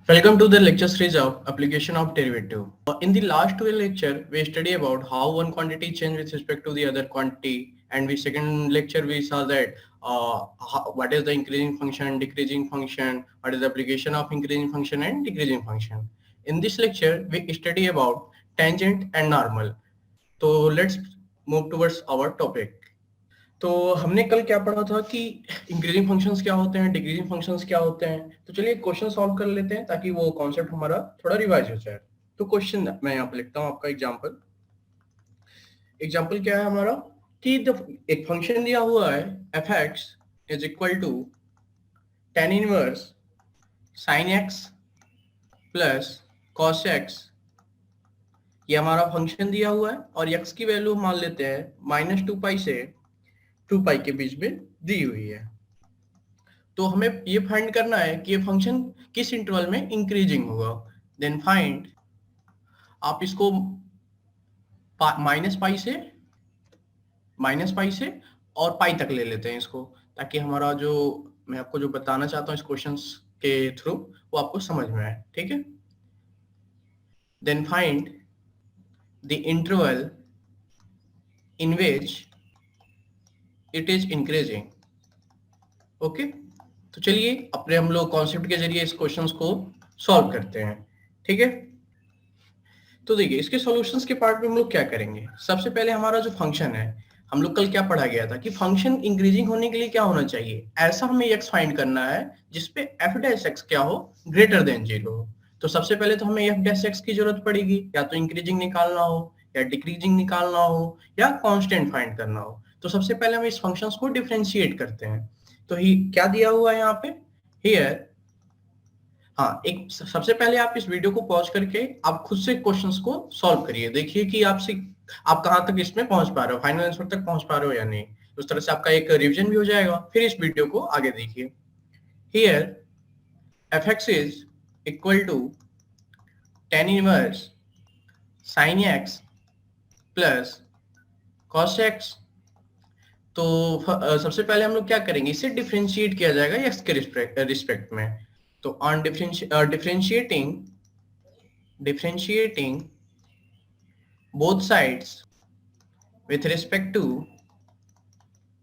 Welcome to the lecture series of application of derivative. In the last lecture, we study about how one quantity change with respect to the other quantity, and we second lecture we saw that what is the increasing function, decreasing function, what is the application of increasing function and decreasing function. In this lecture, we study about tangent and normal. So let's move towards our topic. तो हमने कल क्या पढ़ा था कि increasing functions क्या होते हैं, डिक्रीजिंग फंक्शंस क्या होते हैं। तो चलिए क्वेश्चन सॉल्व कर लेते हैं ताकि वो कॉन्सेप्ट हमारा थोड़ा रिवाइज हो जाए। तो क्वेश्चन मैं यहाँ पे लिखता हूँ आपका एग्जांपल। एग्जांपल क्या है हमारा कि एक फंक्शन दिया हुआ है f x is equal to tan inverse sin x plus cos x। ये हमारा फंक्शन दिया हुआ है और x की वैल्यू मान लेते हैं -2 से 2 के बीच में दी हुई है। तो हमें ये फाइंड करना है कि ये फंक्शन किस इंटरवल में इंक्रीजिंग होगा। देन फाइंड, आप इसको -पाई से और पाई तक ले लेते हैं इसको, ताकि हमारा जो मैं आपको जो बताना चाहता हूँ इस क्वेश्चन के थ्रू वो आपको समझ में आए। ठीक है। Then find the interval in which it is increasing. Okay, तो चलिए अपने हम लोग कॉन्सेप्ट के जरिए इस क्वेश्चंस को सॉल्व करते हैं। ठीक है। तो देखिए इसके सॉल्यूशंस के पार्ट में हम लोग क्या करेंगे। सबसे पहले हमारा जो फंक्शन है, हम लोग कल क्या पढ़ा गया था कि फंक्शन इंक्रीजिंग होने के लिए क्या होना चाहिए, ऐसा हमें x फाइंड करना है जिसपे f डैश x क्या हो, ग्रेटर देन 0 हो। तो सबसे पहले तो हमें f डैश x की जरूरत पड़ेगी, या तो इंक्रीजिंग निकालना हो या डिक्रीजिंग निकालना हो या कांस्टेंट फाइंड करना हो। तो सबसे पहले हम इस फंक्शंस को डिफरेंशिएट करते हैं। तो ही क्या दिया हुआ है यहाँ पे, हियर। हाँ, एक सबसे पहले आप इस वीडियो को पॉज करके आप खुद से क्वेश्चंस को सॉल्व करिए, देखिए कि आप कहाँ तक इसमें पहुंच पा रहे हो, फाइनल आंसर तक पहुंच पा रहे हो या नहीं। उस तरह से आपका एक रिवीजन भी हो जाएगा। फिर इस वीडियो को आगे देखिए। Here f x is equal to tan inverse sin x plus cos x। तो सबसे पहले हम लोग क्या करेंगे, इसे डिफरेंशिएट किया जाएगा x के रिस्पेक्ट में। तो on differentiating both sides with respect to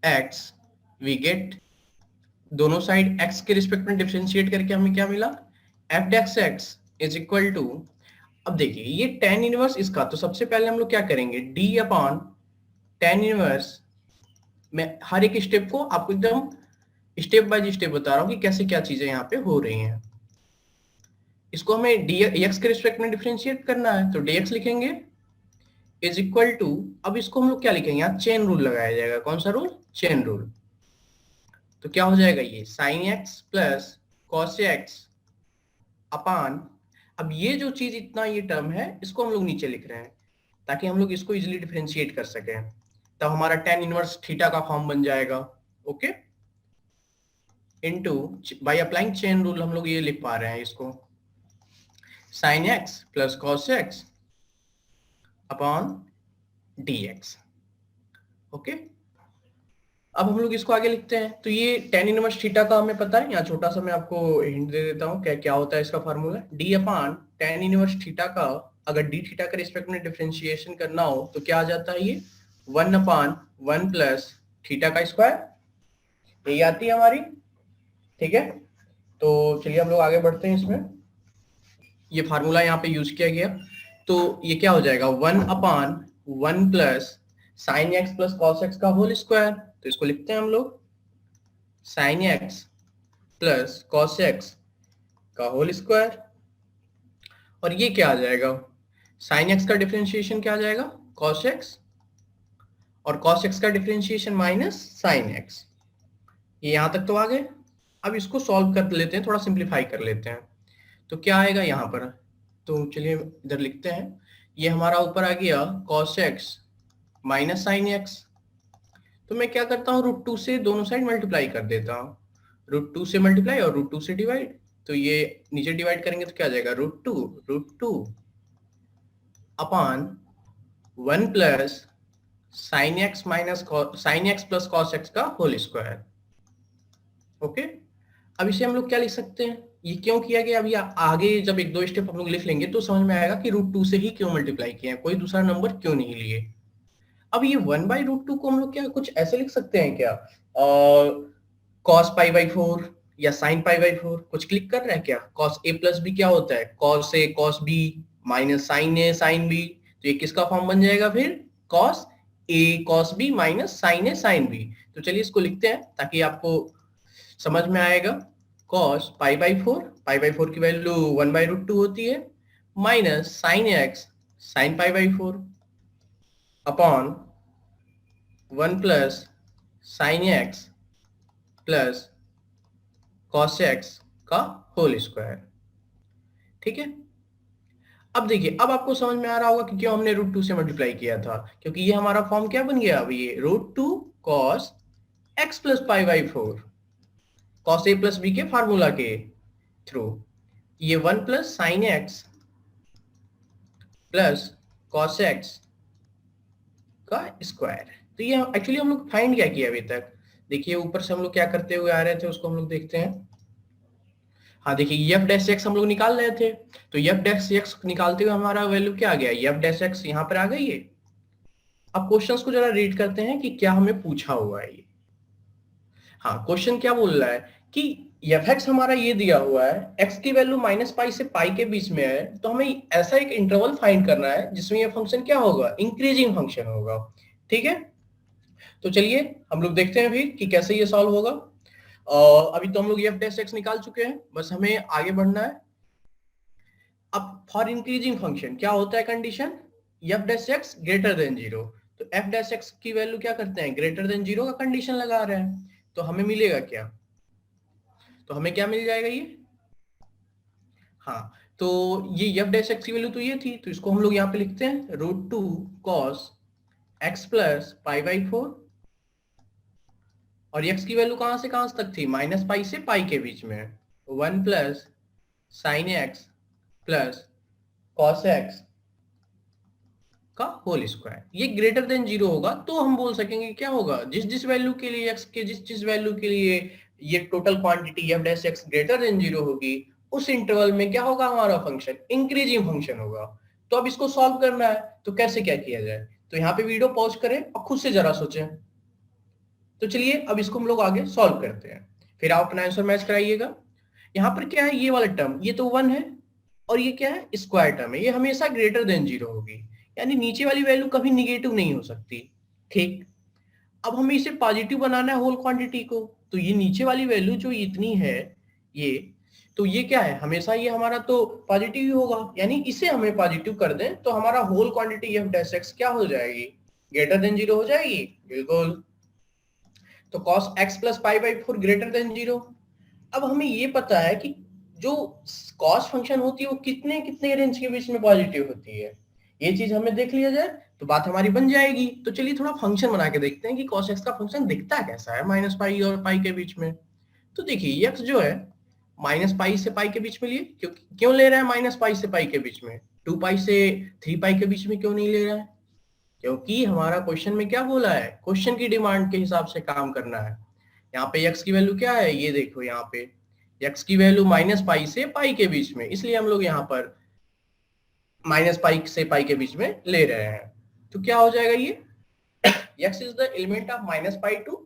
x, we get, दोनों साइड x के रिस्पेक्ट में डिफरेंशिएट करके हमें क्या मिला, f dash x is equal to. अब देखिए ये tan इनवर्स इसका, तो सबसे पहले हम लोग क्या करेंगे, d अपॉन tan इनवर्स। मैं हर एक स्टेप को आपको एकदम स्टेप बाय स्टेप बता रहा हूँ कि कैसे क्या चीजें यहाँ पे हो रही हैं। इसको हमें dx के रिस्पेक्ट में डिफरेंशिएट करना है, तो dx लिखेंगे इज इक्वल टू। अब इसको हम लोग क्या लिखेंगे, यहाँ चेन रूल लगाया जाएगा। कौन सा रूल, चेन रूल। तो क्या हो जाएगा ये sin x plus cos x अपान, अब ये जो चीज इतना ये टर्म है इसको हम लोग नीचे लिख रहे हैं ताकि हम लोग इसको इजिली डिफरेंशिएट कर सकें। तब हमारा tan इनवर्स थीटा का फॉर्म बन जाएगा। Okay, into by applying chain rule हम लोग ये लिख पा रहे हैं इसको, sin x plus cos x upon dx। Okay, अब हम लोग इसको आगे लिखते हैं। तो ये tan इनवर्स थीटा का हमें पता है, यहाँ छोटा सा मैं आपको हिंट दे देता हूँ क्या क्या होता है इसका formula. d upon tan inverse theta का अगर d थीटा के रिस्पेक्ट में डिफरेंशिएशन करना हो तो क्या आ जाता है, ये 1 अपॉन 1 प्लस थीटा का स्क्वायर, यही आती है हमारी। ठीक है, तो चलिए हम लोग आगे बढ़ते हैं। इसमें ये फार्मूला यहाँ पे यूज किया गया, तो ये क्या हो जाएगा 1 upon 1 plus sine x plus cos x का होल स्क्वायर। तो इसको लिखते हैं हम लोग sine x plus cos x का होल स्क्वायर। और ये क्या आ जाएगा, साइन एक्स का डिफरेंशिएशन क्या आ जाएगा, कॉस एक्स, और कॉस एक्स का डिफरेंशिएशन माइनस साइन एक्स। ये यहां तक तो आ गए। अब इसको सॉल्व कर लेते हैं, थोड़ा सिंप्लीफाई कर लेते हैं। तो क्या आएगा यहाँ पर, तो चलिए इधर लिखते हैं। ये हमारा ऊपर आ गया cos x minus sine x. तो मैं क्या करता हूँ, √2 से दोनों साइड मल्टीप्लाई कर देता हूँ। √2 से मल्टीप्लाई और √2 से डिवाइड। तो ये नीचे डिवाइड करेंगे तो क्या आ जाएगा, √2 upon 1 plus sine x minus sine x plus cos x का होल स्क्वायर। ओके, अब इसे हम लोग क्या लिख सकते हैं, ये क्यों किया गया अभी आगे जब एक दो स्टेप हम लोग लिख लेंगे तो समझ में आएगा कि √2 से ही क्यों मल्टीप्लाई किया है, कोई दूसरा नंबर क्यों नहीं लिए। अब ये 1/√2 को हम लोग क्या कुछ ऐसे लिख सकते हैं क्या, cos π/4 या sin π/4, कुछ क्लिक कर रहा है क्या? cos a प्लस b क्या होता है? cos a cos b minus sin a sin b, तो ये किसका फॉर्म बन जाएगा फिर? cos a cos b minus sin a sin b। तो चलिए इसको लिखते हैं ताकि आपको समझ में आएगा। cos π/4 की वैल्यू 1/√2 होती है, minus sin x sin π/4 upon 1 plus sin x plus cos x का होल स्क्वायर। ठीक है, अब देखिए, अब आपको समझ में आ रहा होगा कि क्यों हमने √2 से मल्टीप्लाई किया था, क्योंकि ये हमारा फॉर्म क्या बन गया, अब ये √2 cos x plus π/4 cos a plus b के फार्मूला के थ्रू, ये 1 plus sin x plus cos x का स्क्वायर। तो ये एक्चुअली हम लोग फाइंड क्या किया अभी तक, देखिए ऊपर से हम लोग क्या करते हुए आ रहे थे उसको हम लोग देखते हैं। हाँ देखिए, एफ डैश एक्स हम लोग निकाल रहे थे, तो एफ डैश एक्स निकालते हुए हमारा वैल्यू क्या आ गया, एफ डैश एक्स यहाँ पर आ गई है। अब क्वेश्चंस को जरा रीड करते हैं कि क्या हमें पूछा हुआ है ये। हाँ, क्वेश्चन क्या बोल रहा है कि एफ एक्स हमारा ये दिया हुआ है, एक्स की वैल्यू -π से पाई के बीच में है, तो हमें ऐसा एक इंटरवल फाइंड करना है जिसमें ये फंक्शन क्या होगा, इंक्रीजिंग फंक्शन होगा। ठीक है, तो चलिए हम लोग देखते हैं फिर कि कैसे ये सॉल्व होगा। अभी तो हम लोग एफ डैश एक्स निकाल चुके हैं, बस हमें आगे बढ़ना है। अब फॉर इंक्रीजिंग फंक्शन क्या होता है condition, F dash x greater than 0, तो एफ डैश एक्स की वैल्यू क्या करते हैं, ग्रेटर देन 0 का कंडीशन लगा रहे हैं, तो हमें मिलेगा क्या, तो हमें क्या मिल जाएगा ये, हाँ तो ये एफ डैश एक्स की वैल्यू तो ये थी, तो इसको हम लोग यहाँ पे लिखते हैं √2 cos x प्लस π/4, और x की वैल्यू कहां से कहां तक थी, -π से पाई के बीच में, 1 plus sin x plus cos x का होल स्क्वायर। ये ग्रेटर देन 0 होगा तो हम बोल सकेंगे क्या होगा, जिस जिस वैल्यू के लिए x के जिस जिस वैल्यू के लिए ये total quantity f dash x greater than 0 होगी, उस इंटरवल में क्या होगा हमारा फंक्शन, इंक्रीजिंग फंक्शन होगा। तो अब इसको सॉल्व करना है, तो कैसे क्या किया जाए, तो यहाँ पे वीडियो पॉज करें और खुद से जरा सोचें। तो चलिए अब इसको हम लोग आगे सॉल्व करते हैं, फिर आप अपना आंसर मैच कराइएगा। यहाँ पर क्या है, ये वाला टर्म ये तो 1 है, और ये क्या है, स्क्वायर टर्म है, ये हमेशा ग्रेटर देन 0 होगी, यानी नीचे वाली वैल्यू कभी निगेटिव नहीं हो सकती। ठीक, अब हमें इसे पॉजिटिव बनाना है होल क्वांटिटी को, तो ये नीचे वाली वैल्यू जो इतनी है ये, तो ये क्या है, हमेशा ये हमारा तो पॉजिटिव ही होगा, यानी इसे हमें पॉजिटिव कर दें तो हमारा whole quantity f dash x क्या हो जाएगी, ग्रेटर देन 0 हो जाएगी, बिल्कुल। तो cos x plus π/4 greater than 0। अब हमें ये पता है कि जो cos फंक्शन होती है वो कितने कितने रेंज के बीच में पॉजिटिव होती है, ये चीज हमें देख लिया जाए तो बात हमारी बन जाएगी। तो चलिए थोड़ा फंक्शन बना के देखते हैं कि cos x का फंक्शन दिखता कैसा है -π और पाई के बीच में। तो देखिए x जो है -π से पाई के बीच में लिए, क्यों ले रहा है -π से पाई के बीच में, 2π से 3π के बीच में क्यों नहीं ले रहा है, क्योंकि हमारा क्वेश्चन में क्या बोला है, क्वेश्चन की डिमांड के हिसाब से काम करना है। यहाँ पे x की वैल्यू क्या है, ये देखो यहाँ पे x की वैल्यू -π से पाई के बीच में, इसलिए हम लोग यहाँ पर -π से पाई के बीच में ले रहे हैं। तो क्या हो जाएगा ये x is the element of -π to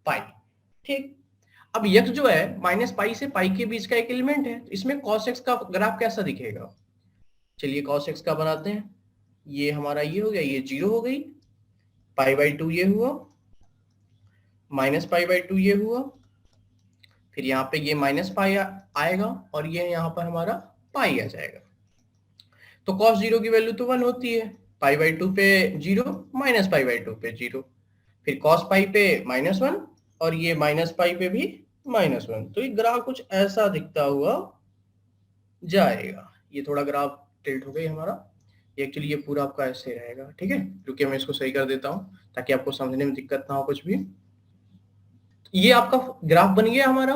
pi. ठीक, अब x जो है -π से पाई के बीच का एक एलिमेंट है, इसमें cos x का ग्राफ कैसा दिखेगा, चलिए cos x का बनाते हैं। ये हमारा ये हो गया, ये 0 हो गई, π/2 ये हुआ, -π/2 ये हुआ, फिर यहाँ पे ये -π आएगा और ये यहाँ पर हमारा पाई आ जाएगा। तो cos 0 की वैल्यू तो 1 होती है, π/2 पे 0, -π/2 पे 0, फिर cos π पे -1 और ये -π पे भी -1, तो ये ग्राफ कुछ ऐसा दिखता हुआ जाएगा। ये थोड़ा ग्राफ टिल्ट हो गई हमारा, एक्चुअली ये पूरा आपका ऐसे रहेगा। ठीक है, रुकिए मैं इसको सही कर देता हूँ ताकि आपको समझने में दिक्कत ना हो कुछ भी। ये आपका ग्राफ बन गया हमारा।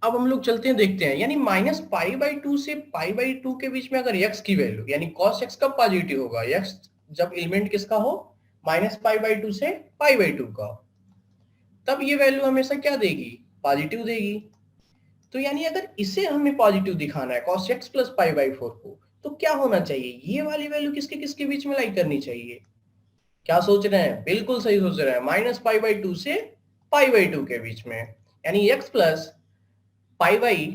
अब हम लोग चलते हैं देखते हैं, यानी -π/2 से π/2 के बीच में अगर x की वैल्यू यानी cos x कब पॉजिटिव होगा, x जब एलिमेंट किसका हो, -π/2 से π/2 का, तब ये वैल्यू हमेशा क्या देगी, पॉजिटिव देगी। तो यानी अगर इसे हमें पॉजिटिव दिखाना है cos x plus pi by 4 को, तो क्या होना चाहिए, ये वाली वैल्यू किसके किसके बीच में लाई करनी चाहिए? क्या सोच रहे हैं? बिल्कुल सही सोच रहे हैं, माइनस पाई बाई 2 से पाई बाई 2 के बीच में, यानी x plus pi by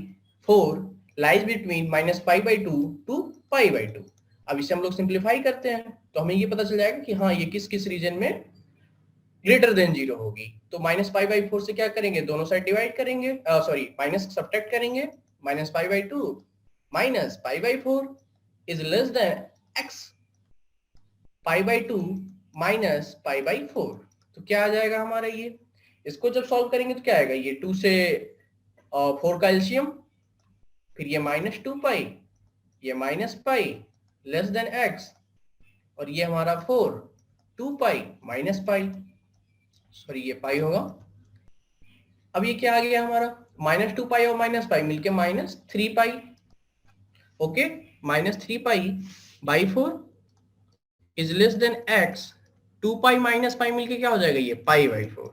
4 lies between minus pi by 2 to pi by 2। अब इसे हम लोग सिंप्लीफाई करते हैं तो हमें ये पता चल जाएगा कि हाँ ये किस किस रीजन में ग्रेटर देन 0 होगी। तो माइनस पाई बाई 4 से क्या करेंगे, दोनों साइड डिवाइड करेंगे, सॉरी माइनस सब्ट्रैक्ट करेंगे, minus pi by 2 minus pi by 4 is less than x pi by 2 minus pi by 4। तो क्या आ जाएगा हमारा ये, इसको जब सॉल्व करेंगे तो क्या आएगा, ये 2 से 4 का एलसीएम, फिर ये माइनस 2 पाई, ये minus pi less than x, और ये हमारा 4 2 पाई माइनस पाई, सॉरी ये पाई होगा। अब ये क्या आ गया हमारा, माइनस 2 पाई और माइनस पाई मिलके minus 3 pi, okay, minus 3 pi by 4 is less than x, 2 pi minus pi मिलके क्या हो जाएगा, ये पाई बाई 4।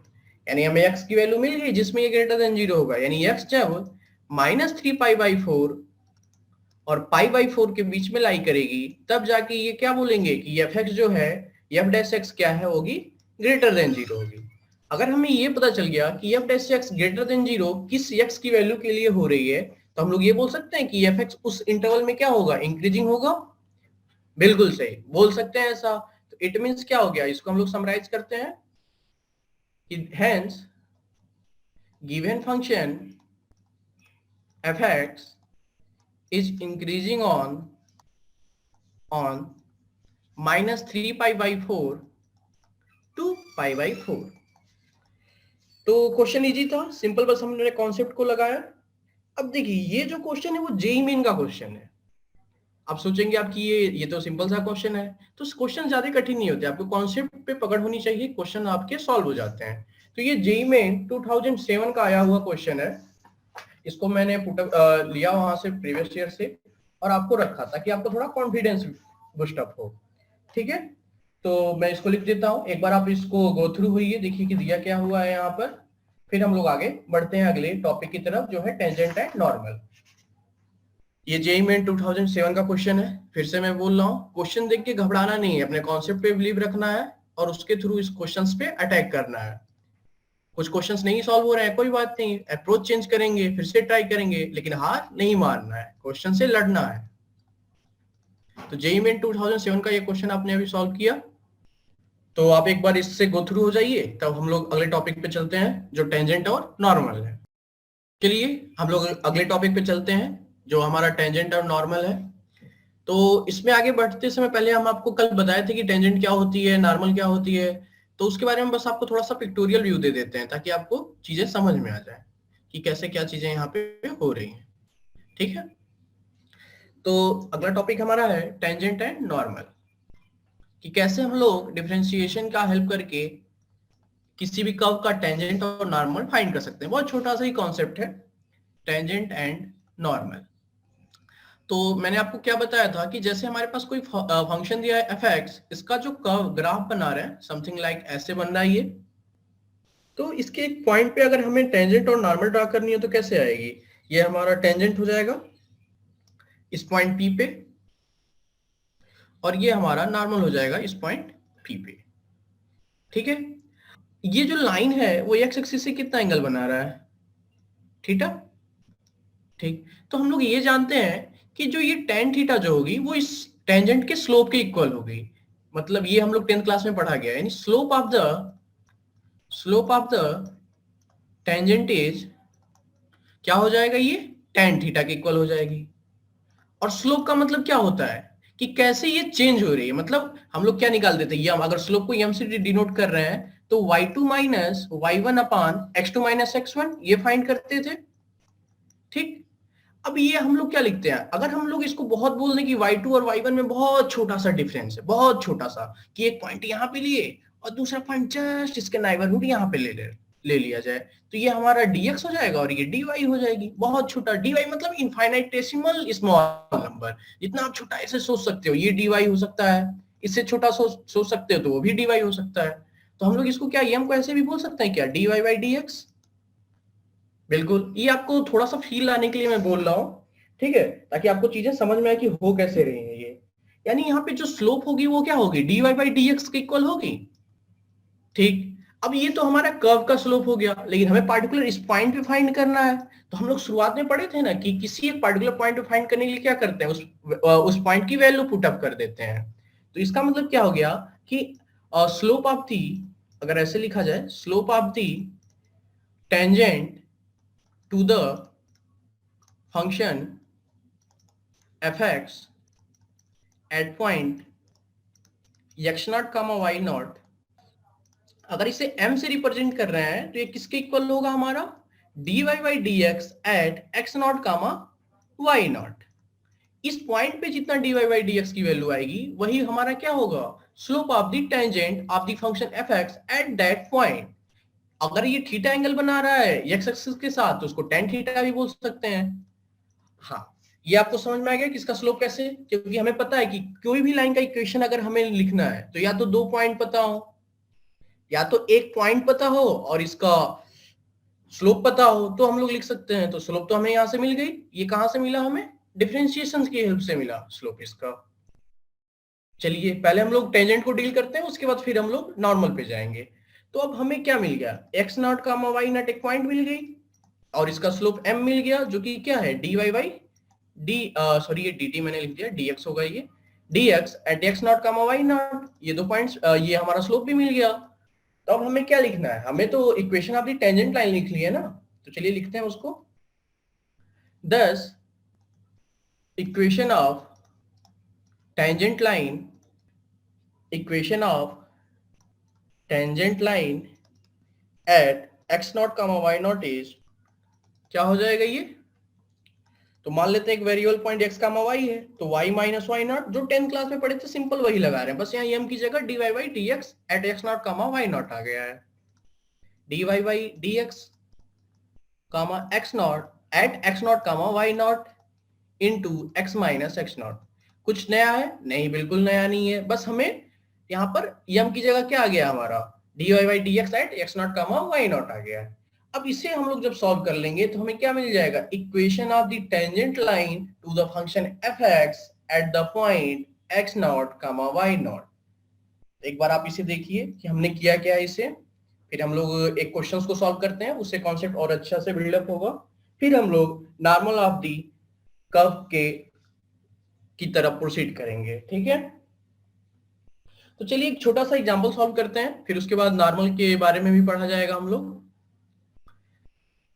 यानी हमें x की वैल्यू मिल गई जिसमें ये ग्रेटर देन 0 होगा, यानी x जब माइनस 3 पाई बाई 4 और पाई बाई 4 के बीच में लाई करेगी, तब जाके ये क्या बोलेंगे कि fx जो है, f डैश x क्या है, होगी ग्रेटर देन 0 होगी। अगर हमें ये पता चल गया कि f dash x greater than 0 किस x की वैल्यू के लिए हो रही है, तो हम लोग ये बोल सकते हैं कि fx उस इंटरवल में क्या होगा, इंक्रीजिंग होगा। बिल्कुल सही बोल सकते हैं ऐसा। तो इट मींस क्या हो गया, इसको हम लोग समराइज करते हैं कि hence given function fx is increasing on minus 3 pi by 4 to pi by 4। तो क्वेश्चन इजी था, सिंपल, बस हमने कॉन्सेप्ट को लगाया। अब देखिए ये जो क्वेश्चन है वो जेईई मेन का क्वेश्चन है। आप सोचेंगे आपकी ये तो सिंपल सा क्वेश्चन है, तो क्वेश्चन ज्यादा कठिन नहीं होते, आपको कॉन्सेप्ट पे पकड़ होनी चाहिए, क्वेश्चन आपके सॉल्व हो जाते हैं। तो ये जेईई मेन 2007 का आया हुआ क्वेश्चन है, इसको मैंने लिया वहां से प्रीवियस ईयर से और आपको रखा ताकि आपको थोड़ा कॉन्फिडेंस बूस्ट अप हो, ठीक है। तो मैं इसको लिख देता हूं, एक बार आप इसको गो थ्रू हुई, देखिए कि दिया क्या हुआ है यहाँ पर, फिर हम लोग आगे बढ़ते हैं अगले टॉपिक की तरफ जो है टेंजेंट एंड नॉर्मल। ये जेईई मेन 2007 का क्वेश्चन है, फिर से मैं बोल रहा हूँ, क्वेश्चन देख के घबराना नहीं है, अपने कॉन्सेप्ट पे बिलीव रखना है और उसके थ्रू इस क्वेश्चंस पे अटैक करना है। कुछ क्वेश्चंस नहीं सॉल्व हो रहे हैं, कोई बात नहीं, अप्रोच चेंज करेंगे, फिर से ट्राई करेंगे, लेकिन हार नहीं मारना है, क्वेश्चन से लड़ना है। तो जेईई मेन 2007 का ये क्वेश्चन आपने अभी सॉल्व किया, तो आप एक बार इससे गो थ्रू हो जाइए, तब हम लोग अगले टॉपिक पे चलते हैं जो टेंजेंट और नॉर्मल है। चलिए हम लोग अगले टॉपिक पे चलते हैं जो हमारा टेंजेंट और नॉर्मल है। तो इसमें आगे बढ़ते समय पहले हम आपको कल बताए थे कि टेंजेंट क्या होती है, नॉर्मल क्या होती है, तो उसके बारे में बस आपको थोड़ा सा पिक्टोरियल व्यू दे देते हैं ताकि आपको चीजें समझ में आ जाए कि कैसे क्या चीजें यहाँ पे हो रही हैं, ठीक है। तो अगला टॉपिक हमारा है टेंजेंट एंड नॉर्मल, कि कैसे हम लोग डिफरेंशिएशन का हेल्प करके किसी भी कर्व का टेंजेंट और नॉर्मल फाइंड कर सकते हैं। बहुत छोटा सा ही कॉन्सेप्ट है टेंजेंट एंड नॉर्मल। तो मैंने आपको क्या बताया था कि जैसे हमारे पास कोई फंक्शन दिया है fx, इसका जो कर्व ग्राफ बना रहा है समथिंग लाइक ऐसे बन रहा है ये, तो इसके एक पॉइंट पे अगर हमें टेंजेंट और नॉर्मल ड्रा करनी है तो कैसे आएगी, ये हमारा टेंजेंट हो जाएगा इस पॉइंट P पे और ये हमारा नॉर्मल हो जाएगा इस पॉइंट P पे, ठीक है। ये जो लाइन है वो x एक्सिस से कितना एंगल बना रहा है, थीटा, ठीक। तो हम लोग ये जानते हैं कि जो ये tan थीटा जो होगी वो इस टेंजेंट के स्लोप के इक्वल होगी, मतलब ये हम लोग 10th क्लास में पढ़ा गया है, यानी slope of the tangent is क्या हो जाएगा, ये tan थीटा के इक्वल हो जाएगी। और स्लोप का मतलब क्या होता है कि कैसे ये चेंज हो रही है, मतलब हम लोग क्या निकाल देते हैं, अगर स्लोप को m से डिनोट कर रहे हैं तो y2 माइनस y1 अपान x2 माइनस x1 ये फाइंड करते थे, ठीक। अब ये हम लोग क्या लिखते हैं, अगर हम लोग इसको बहुत बोल दें कि y2 और y1 में बहुत छोटा सा डिफरेंस है, बहुत छोटा सा, कि एक पॉइंट यहाँ पे लिए और दूसरा पॉइंट जस्ट इसके नाइबरहुड यहाँ पे ले लिया जाए, तो ये हमारा dx हो जाएगा और ये dy हो जाएगी, बहुत छोटा। dy मतलब इनफाइनाइटेसिमल स्मॉल नंबर, जितना आप छोटा ऐसे सोच सकते हो ये dy हो सकता है, इससे छोटा सोच सकते हो तो वो भी dy हो सकता है। तो हम लोग इसको क्या m को ऐसे भी बोल सकते हैं क्या, dy by dx, बिल्कुल, ये आपको थोड़ा सा फील लाने के लिए मैं बोल रहा हूँ, ठीक है, ताकि आपको चीजें समझ में आए कि हो कैसे रही है ये। यानी यहाँ पे जो स्लोप होगी वो क्या होगी, dy बाई dx के इक्वल होगी, ठीक। अब ये तो हमारा कर्व का स्लोप हो गया, लेकिन हमें पार्टिकुलर इस पॉइंट पे फाइंड करना है। तो हम लोग शुरुआत में पढ़े थे ना कि किसी एक पार्टिकुलर पॉइंट पे फाइंड करने के लिए क्या करते हैं, उस पॉइंट की वैल्यू पुट अप कर देते हैं। तो इसका मतलब क्या हो गया कि स्लोप ऑफ दी, अगर ऐसे लिखा जाए, slope of the tangent to the function fx at point x naught comma y naught, अगर इसे m से रिप्रेजेंट कर रहे हैं तो ये किसके इक्वल होगा हमारा, dy by dx at x not comma y naught. इस पॉइंट पे जितना dy बाई dx की वैल्यू आएगी वही हमारा क्या होगा, slope of the tangent of the function fx at that point. अगर ये थीटा एंगल बना रहा है x एक्सिस के साथ तो उसको tan थीटा भी बोल सकते हैं। हाँ, ये आपको समझ में आ गया कि इसका स्लोप कैसे, क्योंकि हमें पता है कि कोई भी लाइन का इक्वेशन अगर हमें लिखना है तो या तो 2 पॉइंट पता हो, या तो एक पॉइंट पता हो और इसका स्लोप पता हो, तो हम लोग लिख सकते हैं। तो स्लोप तो हमें यहां से मिल गई, ये कहां से मिला, हमें डिफरेंशिएशन की हेल्प से मिला स्लोप इसका। चलिए पहले हम लोग टेंजेंट को डील करते हैं, उसके बाद फिर हम लोग नॉर्मल पे जाएंगे। तो अब हमें क्या मिल गया, एक्स नॉट का वाई नॉट एक पॉइंट मिल गई और इसका स्लोप m मिल गया, जो कि क्या है dy बाई डी, सॉरी ये dt मैंने लिख दिया, dx होगा ये, dx at x not comma y naught, ये 2 पॉइंट्स, ये हमारा स्लोप भी मिल गया। तो अब हमें क्या लिखना है, हमें तो equation of the tangent line लिख ली है ना, तो चलिए लिखते हैं उसको। thus equation of tangent line, equation of tangent line at x not comma y naught is, क्या हो जाएगा ये, तो मान लेते हैं एक variable point x comma y है, तो y माइनस वाई नॉट, जो 10th क्लास में पढ़े थे सिंपल वही लगा रहे हैं, बस यहाँ m की जगह dy by dx at x not comma y nought आ गया है, dy by dx comma x nought at x not comma y nought into x minus x nought. कुछ नया है नहीं, बिल्कुल नया नहीं है, बस हमें यहाँ पर m की जगह क्या आ गया हमारा, dy by dx at x not comma y nought आ गया है। अब इसे हम लोग जब सॉल्व कर लेंगे तो हमें क्या मिल जाएगा, equation of the tangent line to the function fx at the point x not comma y naught. एक बार आप इसे देखिए कि हमने किया क्या है इसे, फिर हम लोग एक क्वेश्चंस को सॉल्व करते हैं, उससे कॉन्सेप्ट और अच्छा से बिल्डअप होगा, फिर हम लोग नॉर्मल ऑफ दी कर्व के की तरफ प्रोसीड करेंगे, ठीक है। तो चलिए एक छोटा सा एग्जांपल सॉल्व करते हैं, फिर उसके बाद नॉर्मल के बारे में भी पढ़ा जाएगा हम लोग।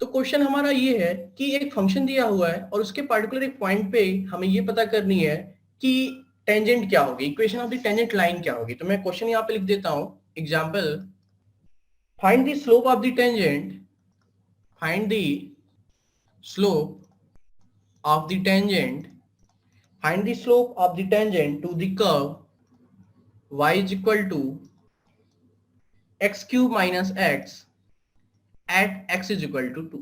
तो क्वेश्चन हमारा ये है कि एक फंक्शन दिया हुआ है और उसके पार्टिकुलर एक पॉइंट पे हमें ये पता करनी है कि टेंजेंट क्या होगी, equation of the tangent line क्या होगी। तो मैं क्वेश्चन यहाँ पे लिख देता हूं, example, find the slope of the tangent, find the slope of the tangent, find the slope of the tangent to the curve y is equal to x cube minus x at x is equal to 2।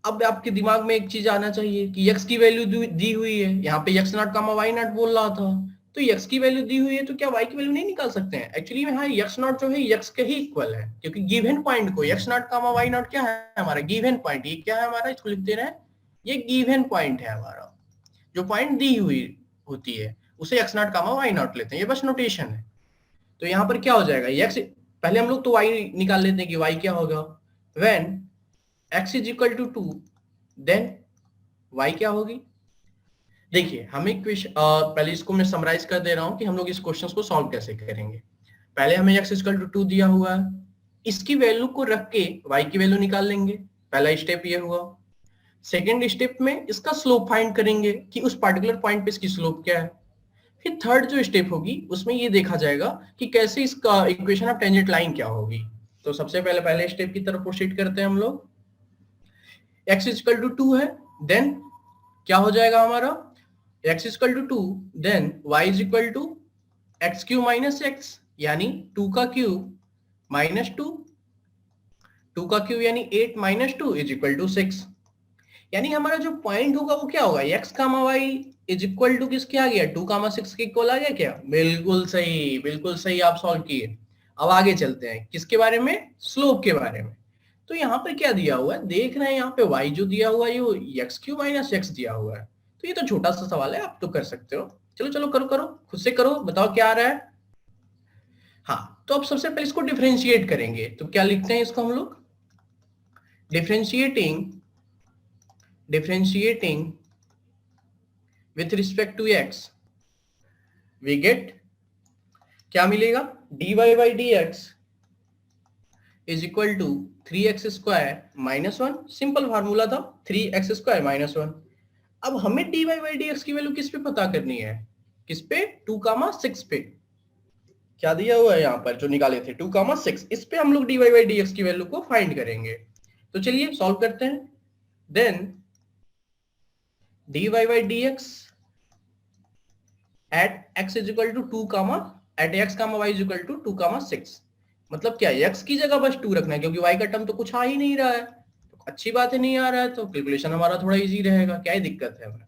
अब आपके दिमाग में एक चीज आना चाहिए कि x की वैल्यू दी हुई है, यहाँ पे x not comma y naught बोल रहा था, तो x की वैल्यू दी हुई है तो क्या y की वैल्यू नहीं निकाल सकते हैं। एक्चुअली में हाँ, x नॉट जो है x के ही इक्वल है, क्योंकि गिवन पॉइंट को x not comma y naught क्या है हमारा गिवन पॉइंट, ये क्या है हमारा, इसको लिखते रहे, ये गिवन पॉइंट है हमारा, जो पॉइंट दी हुई होती है उसे x not comma y naught लेते हैं, ये बस नोटेशन है। तो यहाँ पर क्या हो जाएगा, x, पहले हम लोग तो y निकाल लेते हैं कि y क्या होगा, when x is equal to 2 then y क्या होगी। देखिए हमें पहले इसको मैं समराइज कर दे रहा हूं कि हम लोग इस क्वेश्चन को सॉल्व कैसे करेंगे। पहले हमें x इज इक्वल टू 2 दिया हुआ है, इसकी वैल्यू को रख के y की वैल्यू निकाल लेंगे, पहला स्टेप ये हुआ। सेकेंड स्टेप में इसका स्लोप फाइंड करेंगे कि उस पार्टिकुलर पॉइंट पे इसकी स्लोप क्या है। फिर थर्ड जो स्टेप होगी उसमें ये देखा जाएगा कि कैसे इसका इक्वेशन ऑफ टेंजेंट लाइन क्या होगी। तो सबसे पहले स्टेप की तरफ प्रोसीड करते हैं हम लोग। x इज इक्वल टू 2 है, देन क्या हो जाएगा हमारा, x is equal to 2 then y is equal to x cube minus x, यानी 2 का क्यूब माइनस 2, 2 का क्यूब यानी 8 माइनस 2 इज इक्वल टू 6। यानी हमारा जो पॉइंट होगा वो क्या होगा, x comma y is equal to किसके आ गया, 2 कामा 6 के इक्वल आ गया क्या, बिल्कुल सही, बिल्कुल सही आप सॉल्व किए। अब आगे चलते हैं किसके बारे में, स्लोप के बारे में। तो यहाँ पे क्या दिया हुआ है, देख रहे हैं यहाँ पे y जो दिया हुआ है ये x³ माइनस x दिया हुआ है। तो ये तो छोटा सा सवाल है, आप तो कर सकते हो। चलो चलो करो करो, खुद से करो, बताओ क्या आ रहा है। हाँ, तो अब सबसे पहले इसको डिफरेंशिएट करेंगे, तो क्या लिखते हैं इसको हम लोग, differentiating with respect to x, we get, क्या मिलेगा, dy by dx is equal to 3x² minus 1। Simple formula था, 3x² माइनस 1। अब हमें dy by dx की वैल्यू किस पे पता करनी है, किस पे, 2,6 पे। क्या दिया हुआ है यहाँ पर जो निकाले थे, 2,6, इस पे हम लोग dy by dx की वैल्यू को फाइंड करेंगे। तो चलिए सॉल्व करते हैं। Then dy by dx at x is equal to 2, at x, y is equal to 2,6। मतलब क्या, x की जगह बस 2 रखना है, क्योंकि y का टर्म तो कुछ आ ही नहीं रहा है। तो अच्छी बात है, नहीं आ रहा है तो कैलकुलेशन हमारा थोड़ा इजी रहेगा। क्या ही दिक्कत है हमें,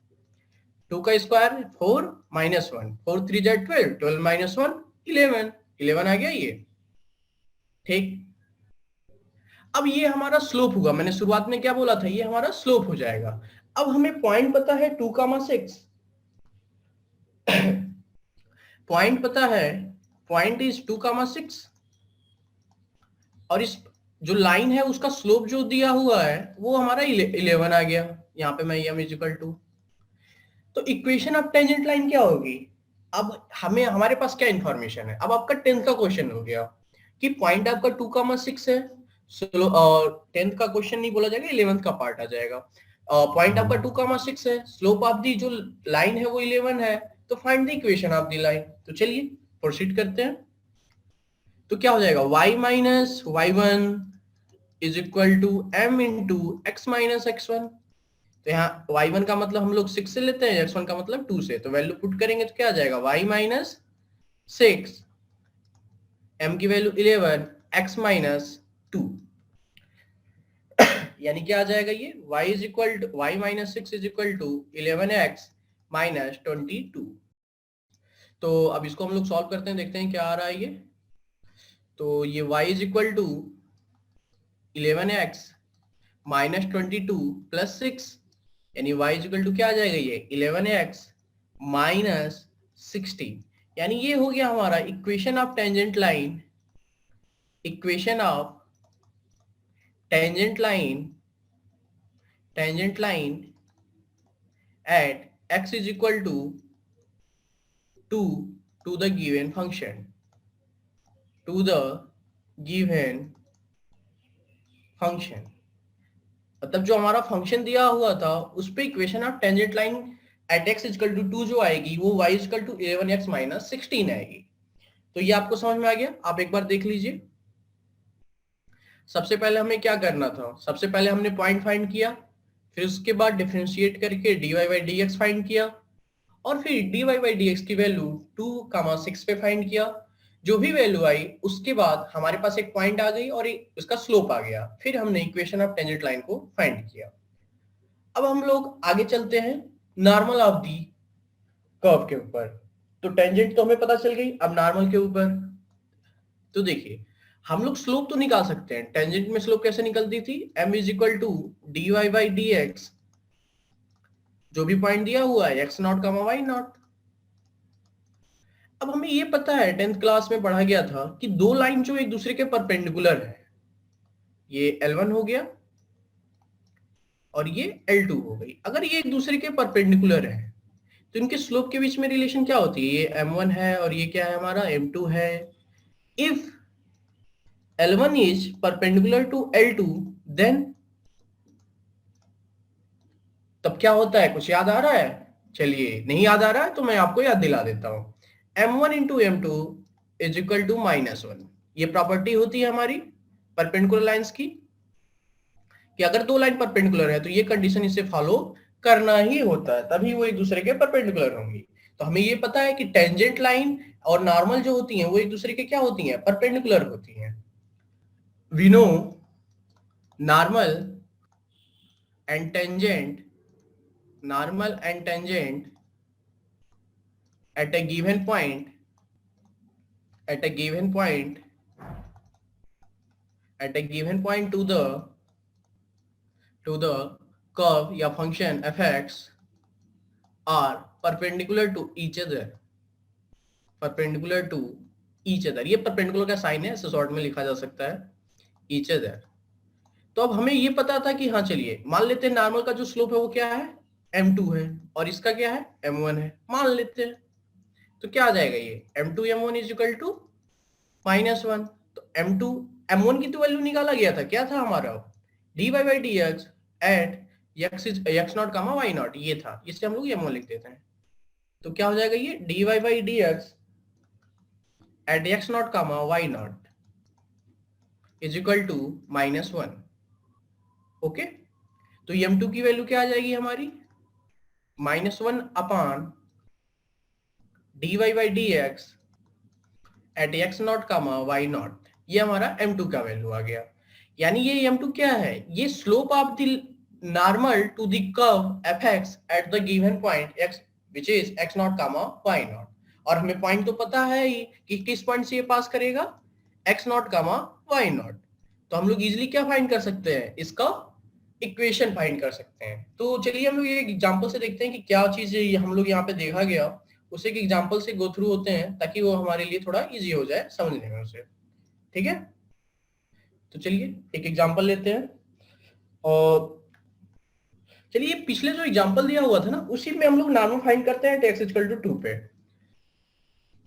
2 का स्क्वायर 4 माइनस 1, 4 3 जा 12, 12 माइनस 1 11, 11 आ गया ये, ठीक। अब ये हमारा स्लोप होगा, मैंने शुरुआत में क्या बोला था, ये हमारा स्लोप हो जाएगा। अब हमें पॉइंट पता है 2,6, पॉइंट पता है, पॉइंट इज 2,6, और इस जो लाइन है उसका स्लोप जो दिया हुआ है वो हमारा 11 आ गया। यहाँ पे मैं m इज इक्वल टू, तो इक्वेशन ऑफ टेंजेंट लाइन क्या होगी। अब हमें, हमारे पास क्या इंफॉर्मेशन है, अब आपका 10th का क्वेश्चन हो गया कि पॉइंट आपका 2,6 है, और 10th का क्वेश्चन नहीं बोला जाएगा, 11th का पार्ट आ जाएगा। पॉइंट आपका 2,6 है, स्लोप ऑफ दी जो लाइन है वो 11 है, तो find the equation of the line. तो चलिए प्रोसीड करते हैं। तो क्या हो जाएगा, y minus y1 is equal to m into x minus x1। तो यहाँ y1 का मतलब हम लोग 6 से लेते हैं, x1 का मतलब 2 से, तो वैल्यू पुट करेंगे तो क्या आ जाएगा, y माइनस 6, m की वैल्यू 11, x माइनस 2, यानी क्या आ जाएगा ये, y is equal to, y minus 6 is equal to 11x minus 22। तो अब इसको हम लोग सॉल्व करते हैं, देखते हैं क्या आ रहा है ये। तो ये y is equal to 11x minus 22 plus 6, यानी y इज इक्वल टू क्या आ जाएगा ये, 11x माइनस 16। यानी ये हो गया हमारा equation of tangent line, equation of tangent line, tangent line at x is equal to 2 to the given function, to the given function। मतलब जो हमारा फंक्शन दिया हुआ था उस पे equation of tangent line at x is equal to 2 जो आएगी वो y is equal to 11x minus 16 आएगी। तो ये आपको समझ में आ गया, आप एक बार देख लीजिए। सबसे पहले हमें क्या करना था, सबसे पहले हमने पॉइंट फाइंड किया, फिर उसके बाद डिफरेंशिएट करके dy by dx फाइंड किया, और फिर dy by dx की वैल्यू 2,6 पे फाइंड किया। जो भी वैल्यू आई उसके बाद हमारे पास एक पॉइंट आ गई और उसका स्लोप आ गया, फिर हमने इक्वेशन ऑफ टेंजेंट लाइन को फाइंड किया। अब हम लोग आगे चलते हैं नॉर्मल ऑफ दी कर्व के ऊपर। तो टेंजेंट तो हमें पता चल गई, अब नॉर्मल के ऊपर। तो देखिए हम लोग स्लोप तो निकाल सकते हैं, टेंजेंट में स्लोप कैसे निकलती थी, m is equal to dy by dx, जो भी पॉइंट दिया हुआ है x0, y0। अब हमें ये पता है 10th क्लास में पढ़ा गया था कि दो लाइन जो एक दूसरे के परपेंडिकुलर है, ये L1 हो गया और ये L2 हो गई। अगर ये एक दूसरे के परपेंडिकुलर है तो इनके स्लोप के बीच में रिलेशन क्या होती है, ये M1 है और ये क्या है हमारा M2 है। If L1 is perpendicular to L2 then, तब क्या होता है, कुछ याद आ रहा है, चलिए नहीं याद आ रहा है तो मैं आपको याद दिला देता हूं। M1 into M2 is equal to -1। ये प्रॉपर्टी होती है हमारी परपेंडिकुलर लाइंस की, कि अगर दो लाइन परपेंडिकुलर है तो ये कंडीशन इसे फॉलो करना ही होता है, तभी वो एक दूसरे के परपेंडिकुलर होंगी। तो हमें ये पता है कि टेंजेंट लाइन और नॉर्मल जो होती हैं वो एक दूसरे के क्या होती हैं, परपेंडिकुलर होती हैं। We know normal and tangent, normal and tangent at a given point, at a given point at a given point to the curve या function fx are perpendicular to each other, perpendicular to each other। ये perpendicular का sign है, इसे short में लिखा जा सकता है each other। तो अब हमें ये पता था कि हाँ चलिए मान लेते हैं नॉर्मल का जो स्लोप है वो क्या है m2 है और इसका क्या है m1 है, मान लेते हैं। तो क्या आ जाएगा ये m2 m1 is equal to -1। तो m2 m1 की तो वैल्यू निकाला गया था, क्या था हमारा dy by dx at x is x0 comma y0, ये था, इससे हम लोग m1 लिख देते हैं। तो क्या हो जाएगा ये dy by dx at x0 comma y0 is equal to -1। Okay, तो m2 की वैल्यू क्या आ जाएगी हमारी -1 upon dy by dx at x0 comma y0, ये हमारा m2 का वैल्यू आ गया। यानी ये m2 क्या है, ये slope of the normal to the curve fx at the given point x which is x0 comma y0। और हमें पॉइंट तो पता है ही कि किस पॉइंट से ये पास करेगा x0 कामा y0। तो हम लोग इजीली क्या फाइंड कर सकते हैं, इसका इक्वेशन फाइंड कर सकते हैं। तो चलिए हम लोग ये एग्जांपल से देखते हैं कि क्या चीज हम लोग यहाँ पे देखा गया, उसे एक एग्जांपल से गो थ्रू होते हैं ताकि वो हमारे लिए थोड़ा इजी हो जाए समझने में उसे। ठीक है, तो चलिए एक एग्जांपल लेते हैं। और चलिए पिछले जो एग्जांपल दिया हुआ था ना उसी में हम लोग नॉर्मल फाइंड करते हैं x इक्वल टू 2 पे।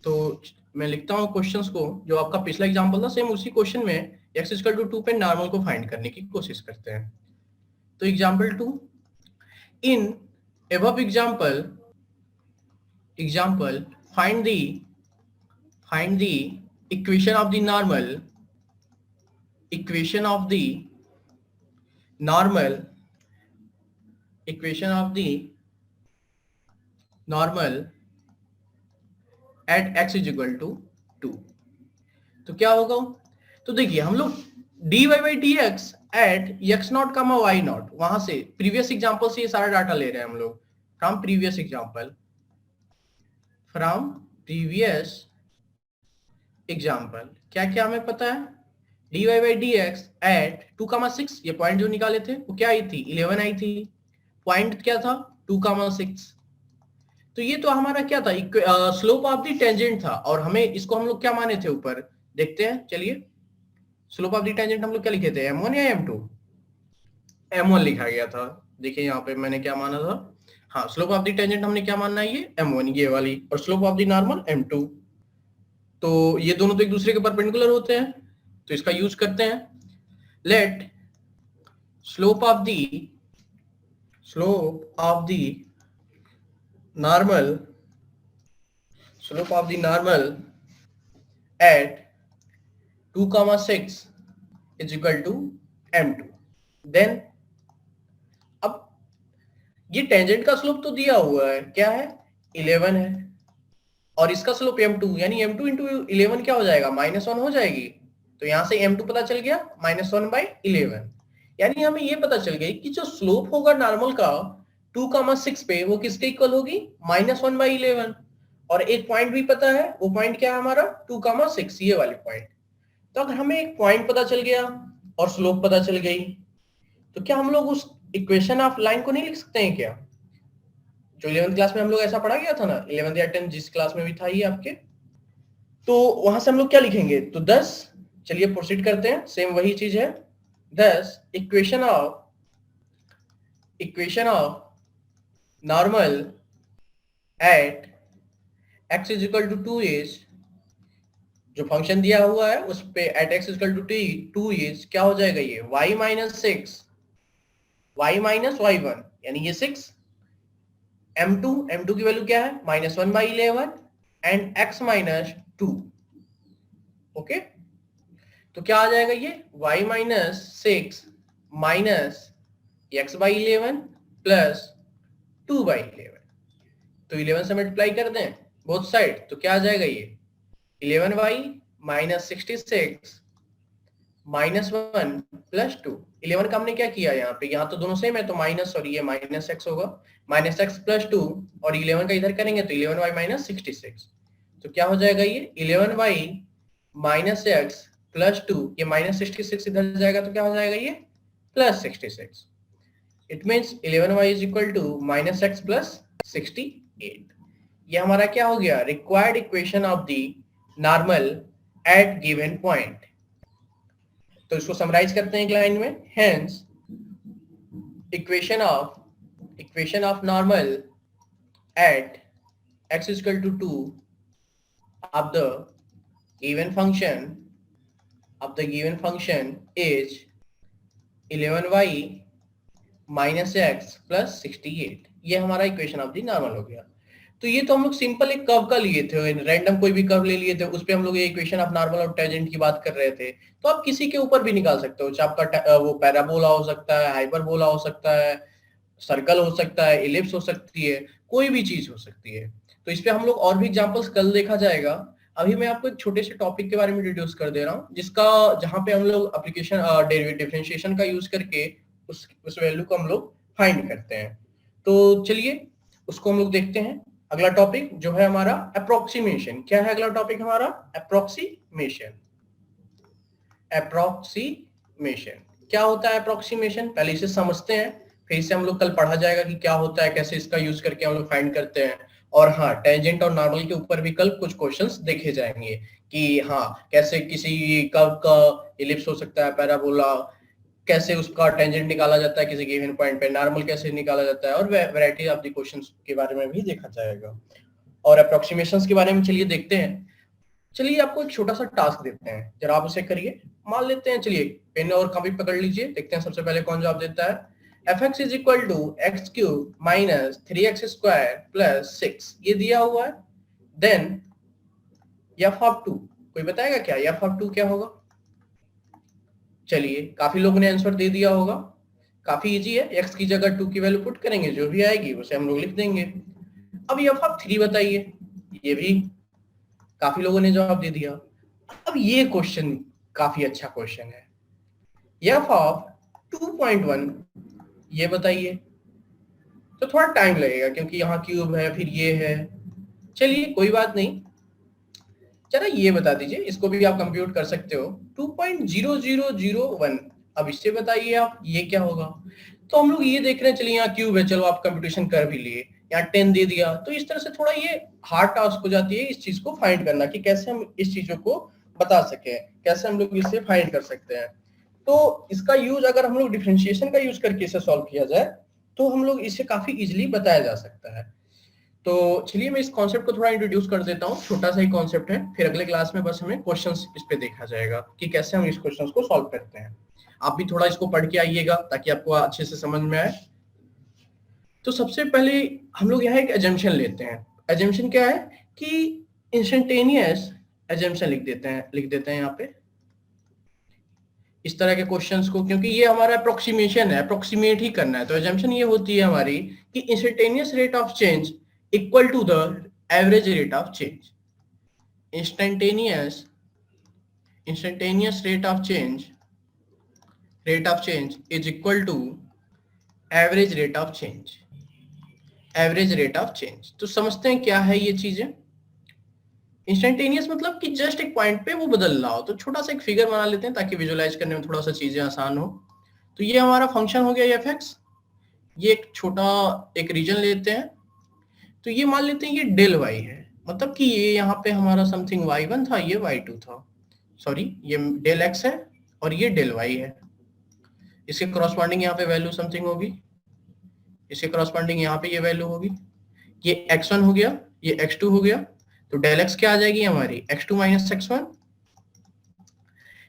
तो मैं लिखता हूँ क्वेश्चंस को, जो आपका पिछला एग्जांपल था सेम उसी क्वेश्चन में x इक्वल टू 2 पे नॉर्मल को फाइंड करने की कोशिश करते हैं। तो example 2, in above example find the equation of the normal at x is equal to 2। तो क्या होगा, तो देखिए हम लोग dy by dx at x0 comma y0, वहां से प्रीवियस एग्जांपल से ये सारा डाटा ले रहे हैं हम लोग, फ्रॉम प्रीवियस एग्जांपल क्या क्या हमें पता है, dy by dx at 2,6, ये पॉइंट जो निकाले थे वो क्या आई थी 11 आई थी, पॉइंट क्या था 2,6। तो ये तो हमारा क्या था स्लोप ऑफ द टेंजेंट था, और हमें इसको हम लोग क्या माने थे ऊपर, देखते हैं चलिए। स्लोप ऑफ द टेंजेंट हम लोग क्या लिखे थे m1 या m2, m1 लिखा गया था। देखिए यहाँ पे मैंने क्या माना था, हाँ स्लोप ऑफ द टेंजेंट हमने क्या मानना है ये m1 ये वाली, और slope of the normal m2। तो ये दोनों तो एक दूसरे के परपेंडिकुलर होते हैं, तो इसका यूज करते हैं। Let slope of the normal at 2,6 is equal to m2। Then अब ये टेंजेंट का स्लोप तो दिया हुआ है, क्या है 11 है, और इसका स्लोप m2, यानी m2 इंटू 11 क्या हो जाएगा -1 हो जाएगी। तो यहां से m2 पता चल गया -1/11, यानी हमें ये पता चल गई कि जो स्लोप होगा नॉर्मल का 2,6 पे वो किसके इक्वल होगी -1/11। और एक पॉइंट भी पता है, वो पॉइंट क्या है हमारा 2,6, ये वाली पॉइंट। तो अगर हमें एक पॉइंट पता चल गया और स्लोप पता चल गई, तो क्या हम लोग उस इक्वेशन ऑफ लाइन को नहीं लिख सकते हैं क्या, जो 11th क्लास में हम लोग ऐसा पढ़ा गया था ना, 11th या 10th जिस क्लास में भी था ये आपके। तो वहां से हम लोग क्या लिखेंगे, तो 10, चलिए प्रोसीड करते हैं, सेम वही चीज है। 10 equation of normal at x is equal to 2 is, जो फंक्शन दिया हुआ है उस पे at x is equal to 2 is क्या हो जाएगा ये y minus 6 y minus y1, यानी ये 6, m2 की वैल्यू क्या है -1/11 एंड x माइनस 2। ओके, तो क्या आ जाएगा ये y minus 6 minus x/11 plus 2/11। तो 11 से मल्टीप्लाई कर दें बोथ साइड, तो क्या आ जाएगा ये 11y माइनस 66 माइनस 1 प्लस 2। 11 का हमने क्या किया यहाँ पे, यहाँ तो दोनों सेम है तो माइनस, और ये माइनस x होगा, माइनस x प्लस 2, और 11 का इधर करेंगे तो 11y माइनस 66। तो क्या हो जाएगा ये 11y माइनस x प्लस 2, ये माइनस 66 इधर जाएगा तो क्या हो जाएगा ये plus 66. It means 11y is equal to minus x plus 68. ये हमारा क्या हो गया required equation of the normal at given point. तो इसको समराइज करते हैं एक लाइन में. Hence equation of normal at x is equal to 2 of the given function is 11y minus x plus 68. ये हमारा इक्वेशन ऑफ दी नॉर्मल हो गया. तो ये तो हम लोग सिंपल एक कर्व का लिए थे, रैंडम कोई भी कर्व ले लिए थे, उस पे हम लोग ये इक्वेशन ऑफ नॉर्मल और टेंजेंट की बात कर रहे थे. तो आप किसी के ऊपर भी निकाल सकते हो, चाहे आपका वो पैराबोला हो सकता है, हाइपरबोला हो सकता है, सर्कल हो सकता है, इलिप्स हो सकती है, कोई भी चीज हो सकती है. तो इस पे हम लोग और भी एग्जांपल्स कल देखा जाएगा. अभी मैं आपको एक छोटे से टॉपिक के बारे में इंट्रोड्यूस कर दे रहा हूँ, जिसका जहां पे हम लोग एप्लीकेशन डिफरेंशिएशन का यूज करके उस वैल्यू को हम लोग फाइंड करते हैं. तो चलिए उसको हम लोग देखते हैं. अगला टॉपिक जो है हमारा अप्रोक्सीमेशन. क्या है अगला टॉपिक हमारा? अप्रोक्सीमेशन. क्या होता है अप्रोक्सीमेशन? पहले इसे समझते हैं, फिर इसे हम लोग कल पढ़ा जाएगा कि क्या होता है, कैसे इसका यूज करके हम लोग फाइंड करते हैं. और हाँ, टेंजेंट और नॉर्मल के ऊपर भी कल कुछ क्वेश्चंस देखे जाएंगे कि हाँ कैसे किसी कर्व का इलिप्स हो सकता है, पैराबोला, कैसे उसका टेंजेंट निकाला जाता है किसी गिवन पॉइंट पे, नॉर्मल कैसे निकाला जाता है, और वैरायटी ऑफ द क्वेश्चंस के बारे में भी देखा जाएगा. और अप्रोक्सीमेशंस के बारे में चलिए देखते हैं. चलिए आपको एक छोटा सा टास्क देते हैं, जरा आप उसे करिए. मान लेते हैं, चलिए पेन और कॉपी पकड़ लीजिए, देखते हैं सबसे पहले कौन जवाब देता है. fx is equal to x cube minus 3x square plus 6 ये दिया हुआ है. देन f of 2 कोई बताएगा क्या f of 2 क्या होगा? चलिए काफी लोगों ने आंसर दे दिया होगा. काफी इजी है, x की जगह 2 की वैल्यू पुट करेंगे, जो भी आएगी उसे हम लोग लिख देंगे. अब f of 3 बताइए, ये भी काफी लोगों ने जवाब दे दिया. अब ये क्वेश्चन काफी अच्छा क्वेश्चन है. f of 2.1 ये बताइए. तो थोड़ा टाइम लगेगा क्योंकि यहाँ क्यूब है, फिर ये है. चलिए कोई बात नहीं, चला ये बता दीजिए, इसको भी आप कंप्यूट कर सकते हो. 2.0001. अब इससे बताइए आप ये क्या होगा. तो हम लोग ये देख रहे हैं, चलिए यहाँ क्यूब है, चलो आप कंप्यूटेशन कर भी लिए, यहाँ 10 दे दिया. तो इस तरह से थोड़ा ये हार्ड टास्क हो जाती है इस चीज को फाइंड करना कि कैसे हम इस चीजों को बता सके, कैसे हम लोग इसे फाइंड कर सकते हैं. तो इसका यूज अगर हम लोग डिफरेंशिएशन का यूज करके इसे सॉल्व किया जाए तो हम लोग इसे काफी इजीली बताया जा सकता है. तो चलिए मैं इस कॉन्सेप्ट को थोड़ा इंट्रोड्यूस कर देता हूँ. छोटा सा ही कॉन्सेप्ट है, फिर अगले क्लास में बस हमें क्वेश्चंस इस पे देखा जाएगा कि कैसे हम इस क्वेश्चंस को सॉल्व करते हैं. आप भी थोड़ा इसको पढ़ के आइएगा ताकि आपको अच्छे से समझ में आए. तो सबसे पहले हम लोग यहाँ एक एजम्पशन लेते हैं. एजम्पशन क्या है कि इंस्टेंटेनियस एजम्पशन लिख देते हैं यहाँ पे इस तरह के क्वेश्चंस को, क्योंकि ये हमारा अप्रोक्सीमेशन है, अप्रोक्सीमेट ही करना है. तो एजम्पशन ये होती है हमारी कि instantaneous rate of change equal to the average rate of change. Instantaneous rate of change is equal to average rate of change. तो समझते हैं क्या है ये चीजें. इंस्टेंटेनियस मतलब कि जस्ट एक पॉइंट पे वो बदल रहा हो. तो छोटा सा एक फिगर बना लेते हैं ताकि विजुअलाइज करने में थोड़ा सा चीजें आसान हो. तो ये हमारा फंक्शन हो गया fx. ये एक छोटा एक रीजन लेते हैं. तो ये मान लेते हैं ये डेल y है, मतलब कि ये यहाँ पे हमारा समथिंग y1 था, ये y2 था, सॉरी ये डेल x है और ये डेल y है. इसके करस्पॉन्डिंग यहाँ पे वैल्यू समथिंग होगी, इसके करस्पॉन्डिंग यहाँ पे ये वैल्यू होगी. ये x1 हो गया, ये x2 हो गया. तो डेल x क्या आ जाएगी हमारी x2 माइनस x1.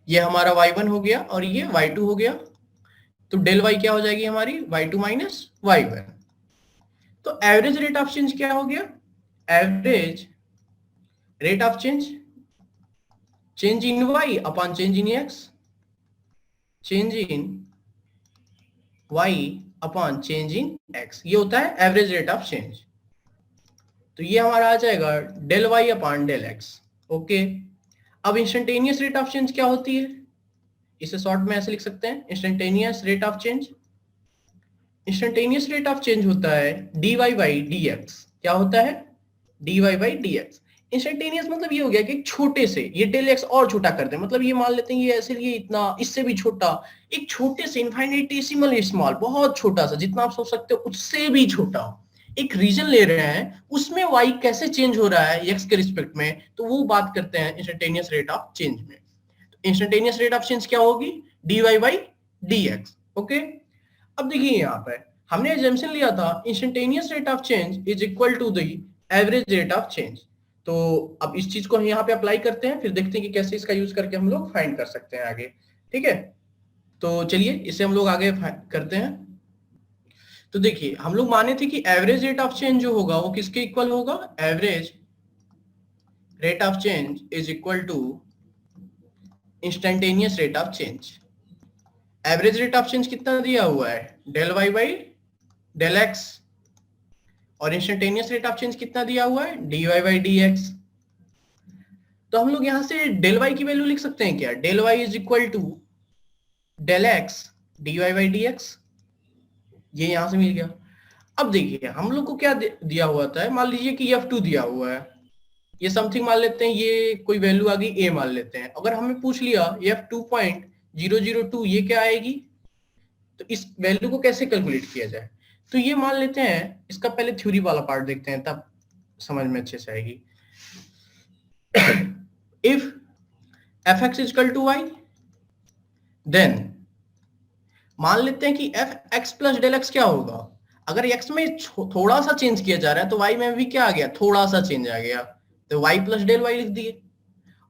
ये हमारा y1 हो गया और ये y2 हो गया. तो डेल y क्या हो जाएगी हमारी y2 माइनस y1. तो एवरेज रेट ऑफ चेंज क्या हो गया? Average rate of change in y upon change in x. Change in y upon change in x, ये होता है एवरेज रेट ऑफ चेंज. तो ये हमारा आ जाएगा del y upon del x. Okay. अब इंस्टेंटेनियस रेट ऑफ चेंज क्या होती है? इसे शॉर्ट में ऐसे लिख सकते हैं, instantaneous rate of change. Instantaneous rate of change होता है dy by dx. क्या होता है? dy by dx. इंस्टेंटेनियस मतलब ये हो गया कि एक छोटे से ये डेल एक्स और छोटा कर दें, मतलब ये मान लेते हैं ये ऐसे ये इतना, इससे भी छोटा, एक छोटे से इनफाइनिटेसिमल स्मॉल, बहुत छोटा सा, जितना आप सोच सकते हो उससे भी छोटा एक रीजन ले रहे हैं, उसमें वाई कैसे चेंज हो रहा है एक्स के रिस्पेक्ट में, तो वो बात करते हैं इंस्टेंटेनियस रेट ऑफ चेंज में। तो इंस्टेंटेनियस रेट ऑफ चेंज क्या होगी? D y by d x. Okay, अब देखिए यहाँ पे हमने एजम्पशन लिया था instantaneous rate of change is equal to the average rate of change. तो अब इस चीज को हम यहाँ पे अप्लाई करते हैं, फिर देखते हैं कि कैसे इसका यूज करके हम लोग फाइंड कर सकते हैं आगे। ठीक है, तो चलिए इसे हम लोग आगे करते हैं। तो देखिए हम लोग माने थे कि एवरेज रेट ऑफ चेंज जो होगा वो किसके इक्वल होगा? Average rate of change is equal to instantaneous rate of change. Average rate of change कितना दिया हुआ है? Del y by del x, और इंस्टेंटेनियस रेट ऑफ चेंज कितना दिया हुआ है? D y by d x. तो हम लोग यहां से डेल वाई की वैल्यू लिख सकते हैं क्या? Del y is equal to del x d y by d x, ये यहां से मिल गया। अब देखिए हम लोग को क्या दिया हुआ था, मान लीजिए कि F2 दिया हुआ है, ये समथिंग मान लेते हैं, ये कोई वैल्यू आ गई A मान लेते हैं। अगर हमें पूछ लिया F2.002 ये क्या आएगी, तो इस वैल्यू को कैसे कैलकुलेट किया जाए? तो ये मान लेते हैं, इसका पहले थ्योरी वाला पार्ट देखते हैं तब समझ में अच्छे से आएगी। If fx is equal to y, then मान लेते हैं कि fx प्लस डेल एक्स क्या होगा? अगर x में थोड़ा सा चेंज किया जा रहा है तो y में भी क्या आ गया? थोड़ा सा चेंज आ गया, तो y प्लस डेल वाई लिख दिए।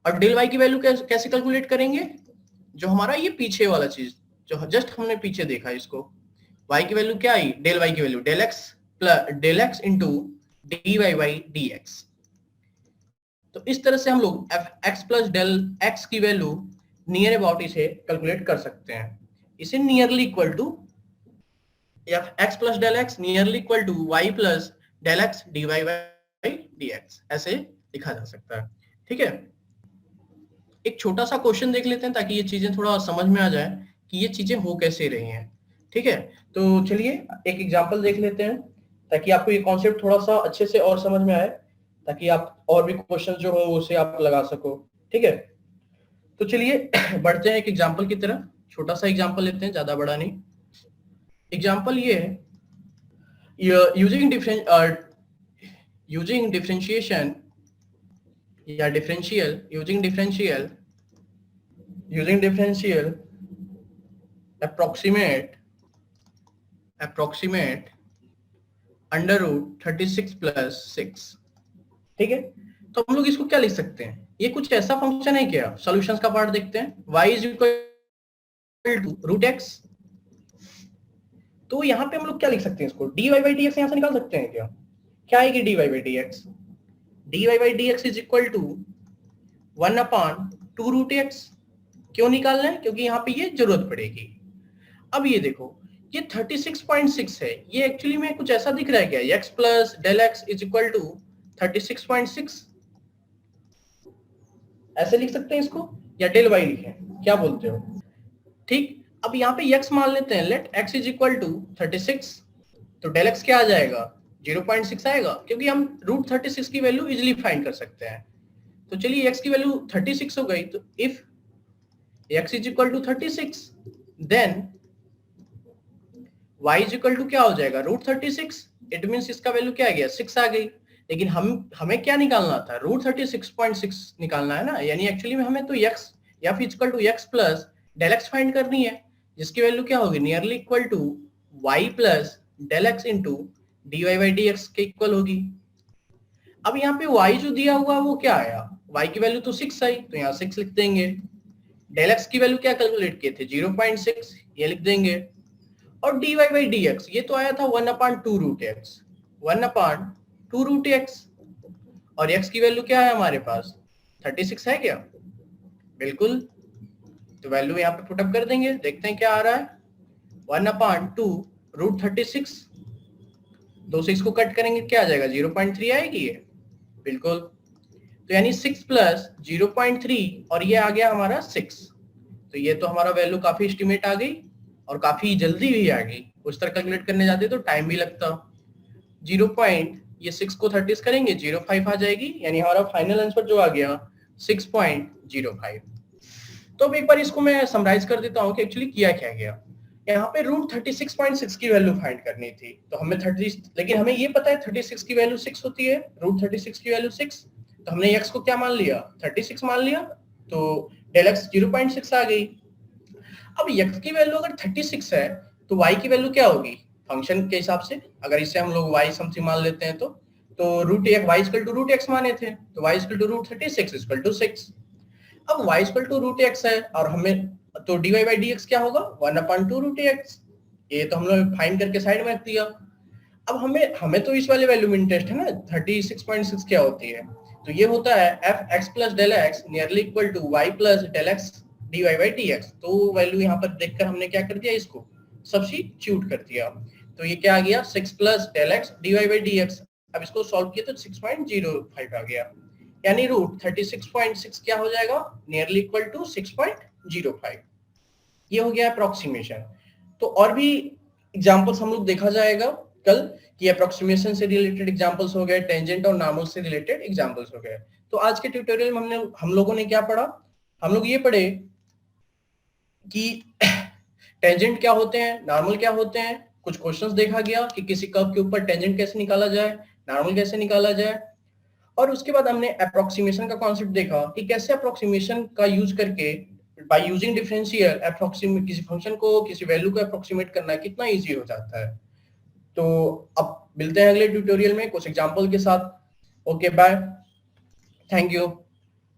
और डेल y की वैल्यू कैसे कैलकुलेट करेंगे? जो हमारा ये पीछे वाला चीज जो जस्ट हमने पीछे देखा, इसको y की वैल्यू क्या आई? डेल y की value del x into d y by d x. तो इस तरह से हम लोग fx प्लस डेल x की वैल्यू नियर अबाउट इसे कैलकुलेट कर सकते हैं। इसे nearly equal to x plus del x nearly equal to y plus del x d y by d x, ऐसे लिखा जा सकता है। ठीक है, एक छोटा सा क्वेश्चन देख लेते हैं ताकि ये चीजें थोड़ा समझ में आ जाए कि ये चीजें हो कैसे रही हैं। ठीक है, तो चलिए एक एग्जांपल देख लेते हैं ताकि आपको ये कॉन्सेप्ट थोड़ा सा अच्छे से और समझ में आए, ताकि आप और भी क्वेश्चन जो हो उसे आप लगा सको। ठीक है, तो चलिए बढ़ते हैं एक एग्जांपल की तरफ। छोटा सा एग्जांपल लेते हैं, ज्यादा बड़ा नहीं। एग्जांपल ये है, यूजिंग डिफरेंशिएशन या differential, using differential approximate under root 36 plus 6। ठीक है, तो हम लोग इसको क्या लिख सकते हैं? ये कुछ ऐसा फंक्शन है क्या? सॉल्यूशंस का पार्ट देखते हैं। y is equal to root x, तो यहाँ पे हम लोग क्या लिख सकते हैं? इसको d y by d x यहाँ से निकाल सकते हैं क्या? क्या आएगी d y by d x? D y by d x is equal to 1/2 root x. क्यों निकालना है? क्योंकि यहाँ पे ये जरूरत पड़ेगी। अब ये देखो, ये 36.6 है, ये एक्चुअली में कुछ ऐसा दिख रहा है क्या? x plus del x is equal to 36.6, ऐसे लिख सकते हैं इसको, या डेल वाई लिखें, क्या बोलते हो? ठीक, अब यहाँ पे x मान लेते हैं, let x is equal to 36, तो डेल x क्या आ जाएगा? 0.6 आएगा, क्योंकि हम रूट 36 की वैल्यू इजिली फाइंड कर सकते हैं। तो चलिए x की वैल्यू 36 हो गई, तो if x is equal to 36, then y is equal to क्या हो जाएगा? रूट 36। इट मींस इसका वैल्यू क्या आ गया? 6 आ गई। लेकिन हमें क्या निकालना था? रूट 36.6 निकालना है ना, यानी एक्चुअली में हमें तो x या फिर equal to x plus del x find करनी है, जिसकी वैल्यू क्या होगी? Nearly equal to y plus del x into d y by d x के इक्वल होगी। अब यहाँ पे y जो दिया हुआ वो क्या आया? y की वैल्यू तो 6 आई, तो यहाँ 6 लिख देंगे। डेल एक्स की वैल्यू क्या कैलकुलेट किए थे? 0.6, ये लिख देंगे। और dy बाई dx ये तो आया था 1/2 रूट एक्स, 1/2 रूट एक्स, और x की वैल्यू क्या है हमारे पास? 36 है क्या? बिल्कुल, तो वैल्यू यहाँ पे पुटअप कर देंगे, देखते हैं क्या आ रहा है। 1/2 रूट 36, 2 6 को कट करेंगे क्या आ जाएगा? 0.3 आएगी ये, बिल्कुल। तो यानी 6 प्लस 0.3 और ये आ गया हमारा 6। तो ये तो हमारा वैल्यू काफी एस्टिमेट आ गई और काफी जल्दी भी आ गई। उस तरह कैलकुलेट करने जाते तो टाइम भी लगता। 0.3 ये 6 को 30 करेंगे 0.5 आ जाएगी, यानी हमारा फाइनल आंसर जो आ गया 6.05। तो अब एक बार इसको मैं समराइज कर देता हूँ कि एक्चुअली किया क्या गया। यहाँ पे रूट 36.6 की वैल्यू फाइंड करनी थी, तो हमें 30, लेकिन हमें ये पता है 36 की वैल्यू 6 होती है, रूट 36 की वैल्यू 6, तो हमने x को क्या मान लिया 36 मान लिया, तो डेल x 0.6 आ गई। अब x की वैल्यू अगर 36 है तो y की वैल्यू क्या होगी फंक्शन के हिसाब से, अगर इसे हम लोग y समथिंग मान लेते हैं तो root x y equal to root x माने थे, तो y equal to root 36 equal to 6। अब y equal to root x है और हमें तो dy बाई dx क्या होगा 1/2 रूट x, ये तो हम लोग फाइंड करके साइड में रख दिया। अब हमें तो इस वाले वैल्यू में इंटरेस्ट है ना, 36.6 क्या होती है, तो ये होता है f x plus del x nearly equal to y plus del x dy by dx। तो वैल्यू यहाँ पर देखकर हमने क्या कर दिया, इसको सब्स्टिट्यूट कर दिया, तो ये क्या आ गया 6 plus del x dy by dx। अब इसको सॉल्व किया तो 6.05 आ गया, यानी रूट 36.6 क्या हो जाएगा नियरली इक्वल टू 6.05। ये हो गया अप्रोक्सीमेशन। तो और भी एग्जांपल्स हम लोग देखा जाएगा कल कि अप्रोक्सीमेशन से रिलेटेड एग्जांपल्स हो गए, टेंजेंट और नॉर्मल से रिलेटेड एग्जांपल्स हो गए। तो आज के ट्यूटोरियल में हम लोगों ने क्या पढ़ा, हम लोग ये पढ़े कि टेंजेंट क्या होते हैं, नॉर्मल क्या होते हैं, कुछ क्वेश्चंस देखा गया कि किसी कर्व के ऊपर टेंजेंट कैसे निकाला जाए, नॉर्मल कैसे निकाला जाए, और उसके बाद हमने अप्रोक्सीमेशन का कॉन्सेप्ट देखा कि कैसे अप्रोक्सीमेशन का यूज करके बाय यूजिंग डिफरेंशियल अप्रोक्सीमेट किसी फंक्शन को किसी वैल्यू को अप्रोक्सीमेट करना कितना इजी हो जाता है। तो अब मिलते हैं अगले ट्यूटोरियल में कुछ एग्जांपल के साथ। Okay bye, thank you.